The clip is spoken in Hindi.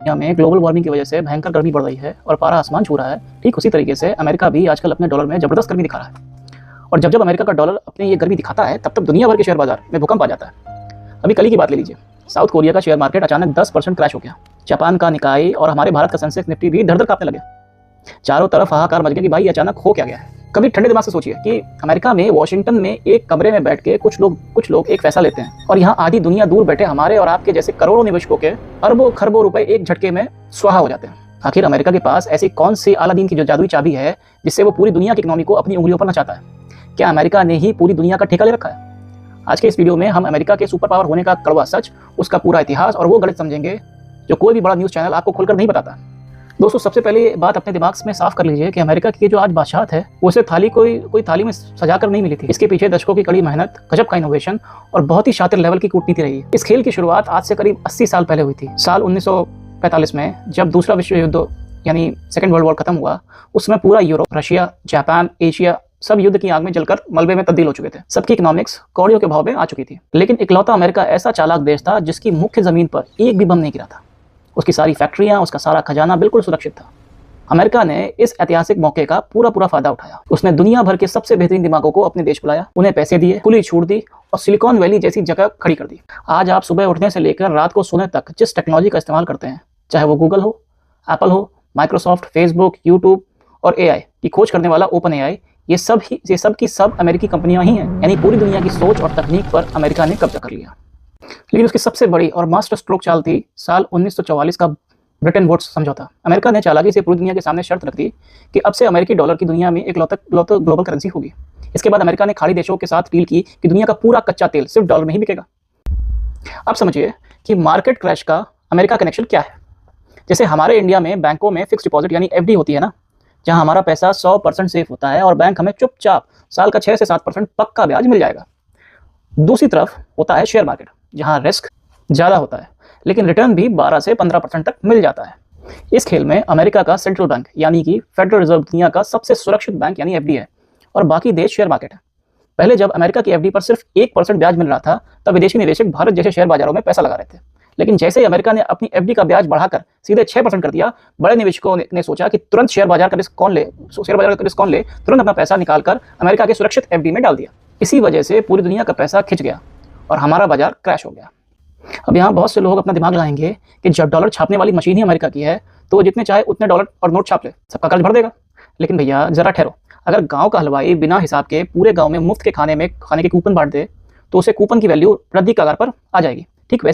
दुनिया में ग्लोबल वार्मिंग की वजह से भयंकर गर्मी बढ़ रही है और पारा आसमान छू रहा है, ठीक उसी तरीके से अमेरिका भी आजकल अपने डॉलर में जबरदस्त गर्मी दिखा रहा है। और जब जब अमेरिका का डॉलर अपनी ये गर्मी दिखाता है, तब तब दुनिया भर के शेयर बाजार में भूकंप आ जाता है। अभी कल ही की बात ले लीजिए, साउथ कोरिया का शेयर मार्केट अचानक 10% क्रैश हो गया। जापान का निकाई और हमारे भारत का सेंसेक्स निफ्टी भी धड़ धड़ कांपने लगे। चारों तरफ हाहाकार मच गया कि भाई अचानक हो क्या गया है। कभी ठंडे दिमाग से सोचिए कि अमेरिका में वॉशिंगटन में एक कमरे में बैठ के कुछ लोग एक फैसला लेते हैं और यहाँ आधी दुनिया दूर बैठे हमारे और आपके जैसे करोड़ों निवेशकों के अरबों खरबों रुपए एक झटके में स्वाहा हो जाते हैं। आखिर अमेरिका के पास ऐसी कौन सी अलादीन की जो जादुई चाबी है जिससे वो पूरी दुनिया की इकोनॉमी को अपनी उंगलियों पर नचाता है? क्या अमेरिका ने ही पूरी दुनिया का ठेका ले रखा है? आज के इस वीडियो में हम अमेरिका के सुपर पावर होने का कड़वा सच, उसका पूरा इतिहास और वो गणित समझेंगे जो कोई भी बड़ा न्यूज़ चैनल आपको खोलकर नहीं बताता। दोस्तों, सबसे पहले बात अपने दिमाग में साफ कर लीजिए कि अमेरिका की जो आज बादशाहत है वो सिर्फ थाली कोई थाली में सजाकर नहीं मिली थी। इसके पीछे दशकों की कड़ी मेहनत, गजब का इनोवेशन और बहुत ही शातिर लेवल की कूटनीति रही है। इस खेल की शुरुआत आज से करीब 80 साल पहले हुई थी। साल 1945 में जब दूसरा विश्व युद्ध यानी सेकेंड वर्ल्ड वॉर खत्म हुआ, उसमें पूरा यूरोप, रशिया, जापान, एशिया सब युद्ध की आग में जलकर मलबे में तब्दील हो चुके थे। सबकी इकोनॉमिक्स कौड़ियों के भाव में आ चुकी थी, लेकिन इकलौता अमेरिका ऐसा चालाक देश था जिसकी मुख्य जमीन पर एक भी बम नहीं गिरा था। उसकी सारी फैक्ट्रियां, उसका सारा खजाना बिल्कुल सुरक्षित था। अमेरिका ने इस ऐतिहासिक मौके का पूरा फायदा उठाया। उसने दुनिया भर के सबसे बेहतरीन दिमागों को अपने देश बुलाया, उन्हें पैसे दिए, खुली छूट दी और सिलिकॉन वैली जैसी जगह खड़ी कर दी। आज आप सुबह उठने से लेकर रात को सोने तक जिस टेक्नोलॉजी का इस्तेमाल करते हैं, चाहे वो गूगल हो, एप्पल हो, माइक्रोसॉफ्ट, फेसबुक, यूट्यूब और एआई की खोज करने वाला ओपन एआई, ये सब की सब अमेरिकी कंपनियां ही हैं। यानी पूरी दुनिया की सोच और तकनीक पर अमेरिका ने कब्जा कर लिया। लेकिन उसकी सबसे बड़ी और मास्टर स्ट्रोक चाल थी साल 1944 का ब्रिटेन वुड्स समझौता। अमेरिका ने चालाकी से पूरी दुनिया के सामने शर्त रख दी कि अब से अमेरिकी डॉलर की दुनिया में एक लौता ग्लोबल करेंसी होगी। इसके बाद अमेरिका ने खाड़ी देशों के साथ डील की कि दुनिया का पूरा कच्चा तेल सिर्फ डॉलर में ही बिकेगा। अब समझिए कि मार्केट क्रैश का अमेरिका कनेक्शन क्या है। जैसे हमारे इंडिया में बैंकों में फिक्स डिपॉजिट यानी एफडी होती है ना, जहां हमारा पैसा 100% सेफ होता है और बैंक हमें चुपचाप साल का 6 से 7% पक्का ब्याज मिल जाएगा। दूसरी तरफ होता है शेयर मार्केट, जहां रिस्क ज़्यादा होता है लेकिन रिटर्न भी 12 से 15% तक मिल जाता है। इस खेल में अमेरिका का सेंट्रल बैंक यानी कि फेडरल रिजर्व दुनिया का सबसे सुरक्षित बैंक यानी एफडी है और बाकी देश शेयर मार्केट है। पहले जब अमेरिका की एफडी पर सिर्फ 1% ब्याज मिल रहा था, तब विदेशी निवेशक भारत जैसे शेयर बाजारों में पैसा लगा रहे थे। लेकिन जैसे ही अमेरिका ने अपनी एफडी का ब्याज बढ़ाकर सीधे 6% कर दिया, बड़े निवेशकों ने सोचा कि तुरंत शेयर बाजार का रिस्क कौन ले, तुरंत अपना पैसा निकालकर अमेरिका के सुरक्षित एफडी में डाल दिया। इसी वजह से पूरी दुनिया का पैसा खिंच गया और हमारा बाजार क्रैश हो गया। अब यहाँ बहुत से लोग अपना दिमाग लगाएंगे कि जब डॉलर छापने वाली मशीन ही अमेरिका की है, तो वो जितने चाहे उतने डॉलर और नोट छाप ले, सबका कर्ज भर देगा। लेकिन भैया जरा ठहरो, अगर गांव का हलवाई बिना हिसाब के पूरे गांव में मुफ्त के खाने के कूपन बांट दे, तो उसे कूपन की वैल्यू रद्दी कगार पर आ जाएगी। ठीक वैसे